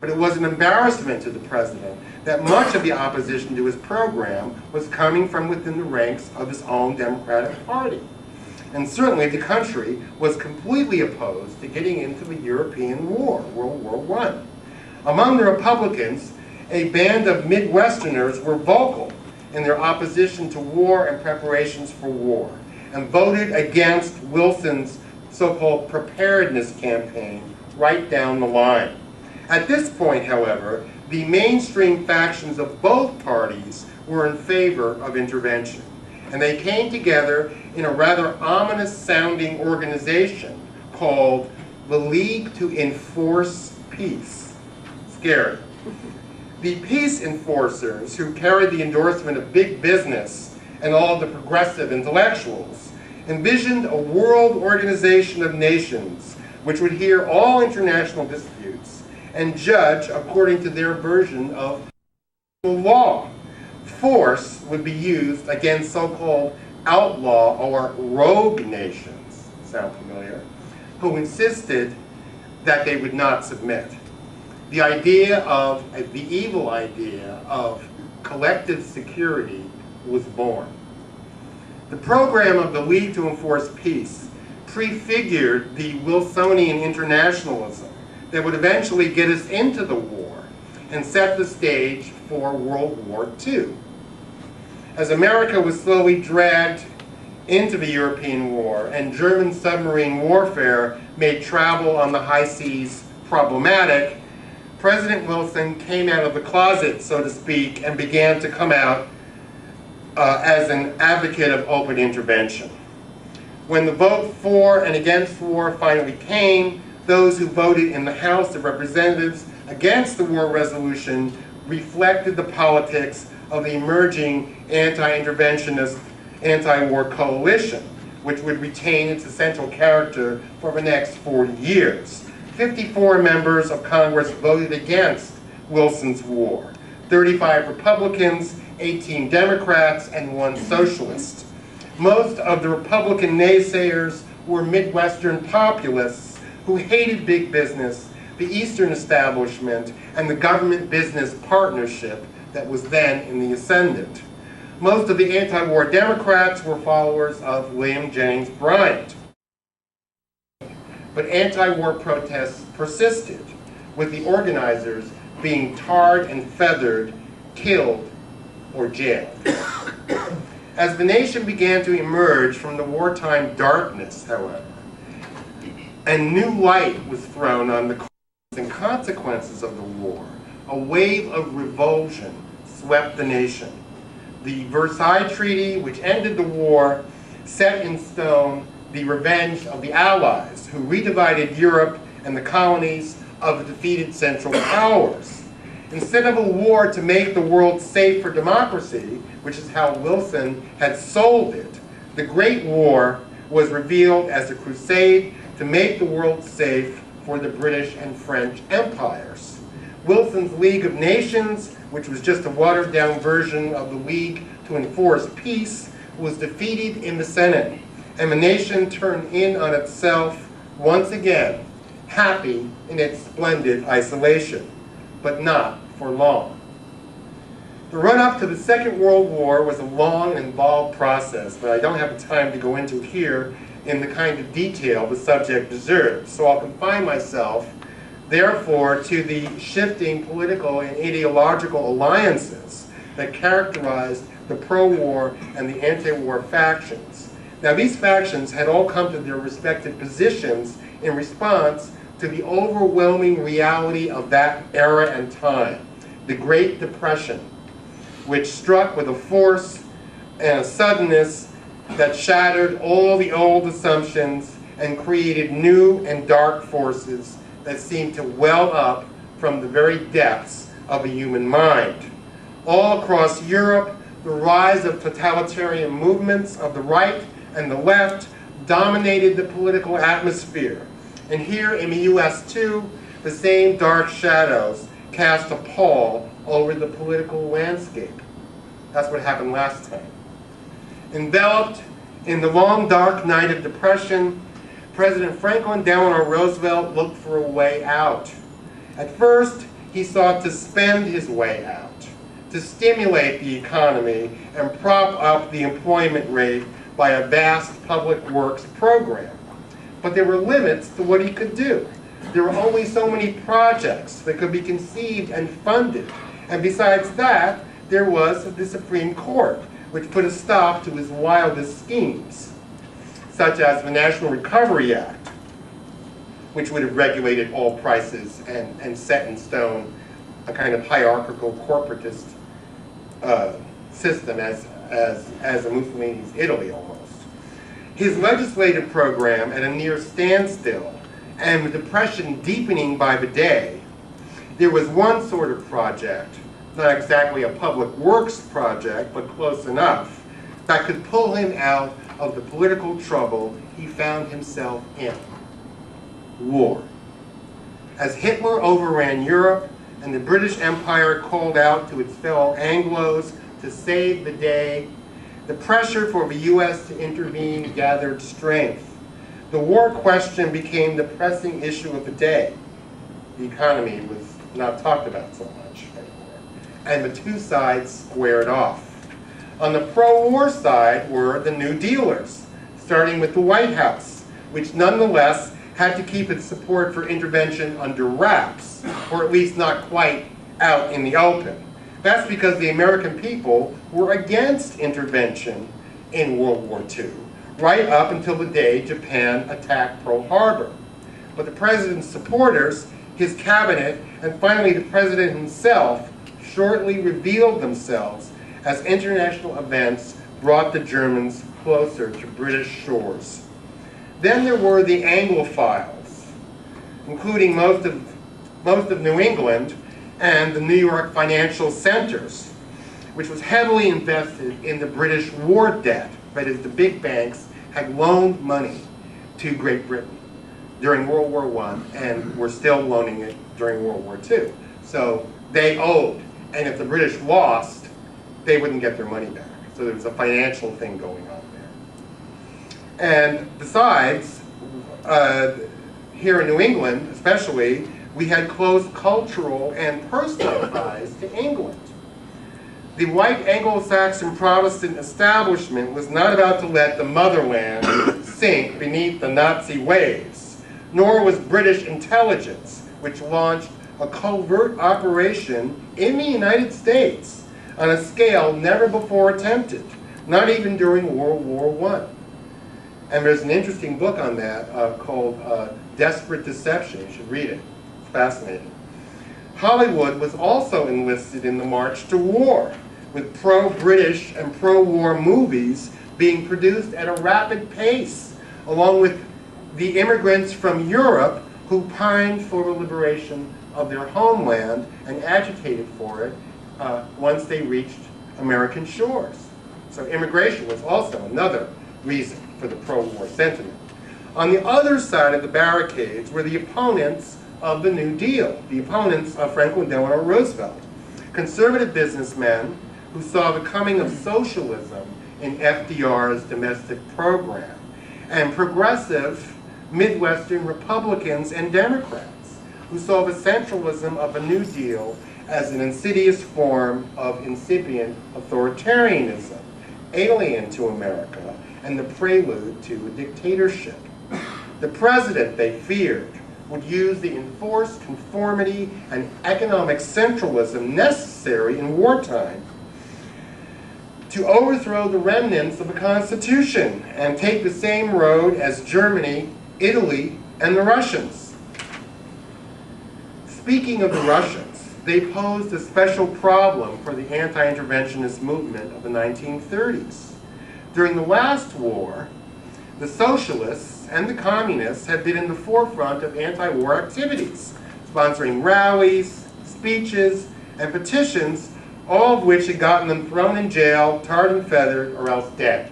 But it was an embarrassment to the president that much of the opposition to his program was coming from within the ranks of his own Democratic Party. And certainly the country was completely opposed to getting into the European war, World War I. Among the Republicans, a band of Midwesterners were vocal in their opposition to war and preparations for war, and voted against Wilson's so-called preparedness campaign right down the line. At this point, however, the mainstream factions of both parties were in favor of intervention, and they came together in a rather ominous-sounding organization called the League to Enforce Peace. Scary. The peace enforcers, who carried the endorsement of big business and all the progressive intellectuals, envisioned a world organization of nations which would hear all international disputes and judge according to their version of the law. Force would be used against so-called outlaw or rogue nations, sound familiar, who insisted that they would not submit. The evil idea of collective security was born. The program of the League to Enforce Peace prefigured the Wilsonian internationalism that would eventually get us into the war and set the stage for World War II. As America was slowly dragged into the European war and German submarine warfare made travel on the high seas problematic, President Wilson came out of the closet, so to speak, and began to come out as an advocate of open intervention. When the vote for and against war finally came, those who voted in the House of Representatives against the war resolution reflected the politics of the emerging anti-interventionist, anti-war coalition, which would retain its essential character for the next 40 years. 54 members of Congress voted against Wilson's war. 35 Republicans, 18 Democrats, and 1 socialist. Most of the Republican naysayers were Midwestern populists who hated big business, the Eastern establishment, and the government-business partnership that was then in the ascendant. Most of the anti-war Democrats were followers of William Jennings Bryan. But anti-war protests persisted, with the organizers being tarred and feathered, killed, or jailed. As the nation began to emerge from the wartime darkness, however, and new light was thrown on the causes and consequences of the war, a wave of revulsion swept the nation. The Versailles Treaty, which ended the war, set in stone the revenge of the Allies, who redivided Europe and the colonies of the defeated Central Powers. Instead of a war to make the world safe for democracy, which is how Wilson had sold it, the Great War was revealed as a crusade to make the world safe for the British and French empires. Wilson's League of Nations, which was just a watered-down version of the League to Enforce Peace, was defeated in the Senate, and the nation turned in on itself once again, happy in its splendid isolation, but not for long. The run-up to the Second World War was a long and involved process that I don't have the time to go into here in the kind of detail the subject deserves, so I'll confine myself, therefore, to the shifting political and ideological alliances that characterized the pro-war and the anti-war factions. Now, these factions had all come to their respective positions in response to the overwhelming reality of that era and time, the Great Depression, which struck with a force and a suddenness that shattered all the old assumptions and created new and dark forces that seemed to well up from the very depths of the human mind. All across Europe, the rise of totalitarian movements of the right and the left dominated the political atmosphere. And here in the US too, the same dark shadows cast a pall over the political landscape. That's what happened last time. Enveloped in the long dark night of depression, President Franklin Delano Roosevelt looked for a way out. At first, he sought to spend his way out, to stimulate the economy and prop up the employment rate by a vast public works program. But there were limits to what he could do. There were only so many projects that could be conceived and funded. And besides that, there was the Supreme Court, which put a stop to his wildest schemes, such as the National Recovery Act, which would have regulated all prices and set in stone a kind of hierarchical corporatist system as a Mussolini's Italy almost. His legislative program at a near standstill and with depression deepening by the day, there was one sort of project, not exactly a public works project, but close enough, that could pull him out of the political trouble he found himself in. War. As Hitler overran Europe and the British Empire called out to its fellow Anglos to save the day, the pressure for the U.S. to intervene gathered strength. The war question became the pressing issue of the day. The economy was not talked about so much anymore, and the two sides squared off. On the pro-war side were the New Dealers, starting with the White House, which nonetheless had to keep its support for intervention under wraps, or at least not quite out in the open. That's because the American people were against intervention in World War II, right up until the day Japan attacked Pearl Harbor. But the president's supporters, his cabinet, and finally the president himself shortly revealed themselves as international events brought the Germans closer to British shores. Then there were the Anglophiles, including most of New England and the New York financial centers, which was heavily invested in the British war debt. That is, the big banks had loaned money to Great Britain during World War I and were still loaning it during World War II. So they owed, and if the British lost, they wouldn't get their money back. So there was a financial thing going on there. And besides, here in New England especially, we had close cultural and personal ties to England. The white Anglo-Saxon Protestant establishment was not about to let the motherland sink beneath the Nazi waves, nor was British intelligence, which launched a covert operation in the United States on a scale never before attempted, not even during World War I. And there's an interesting book on that called Desperate Deception. You should read it. It's fascinating. Hollywood was also enlisted in the march to war, with pro-British and pro-war movies being produced at a rapid pace, along with the immigrants from Europe who pined for the liberation of their homeland and agitated for it once they reached American shores. So immigration was also another reason for the pro-war sentiment. On the other side of the barricades were the opponents of the New Deal, the opponents of Franklin Delano Roosevelt, conservative businessmen who saw the coming of socialism in FDR's domestic program, and progressive Midwestern Republicans and Democrats who saw the centralism of the New Deal as an insidious form of incipient authoritarianism, alien to America, and the prelude to a dictatorship. The president, they feared, would use the enforced conformity and economic centralism necessary in wartime to overthrow the remnants of the Constitution and take the same road as Germany, Italy, and the Russians. Speaking of the Russians, they posed a special problem for the anti-interventionist movement of the 1930s. During the last war, the socialists and the communists had been in the forefront of anti-war activities, sponsoring rallies, speeches, and petitions, all of which had gotten them thrown in jail, tarred and feathered, or else dead.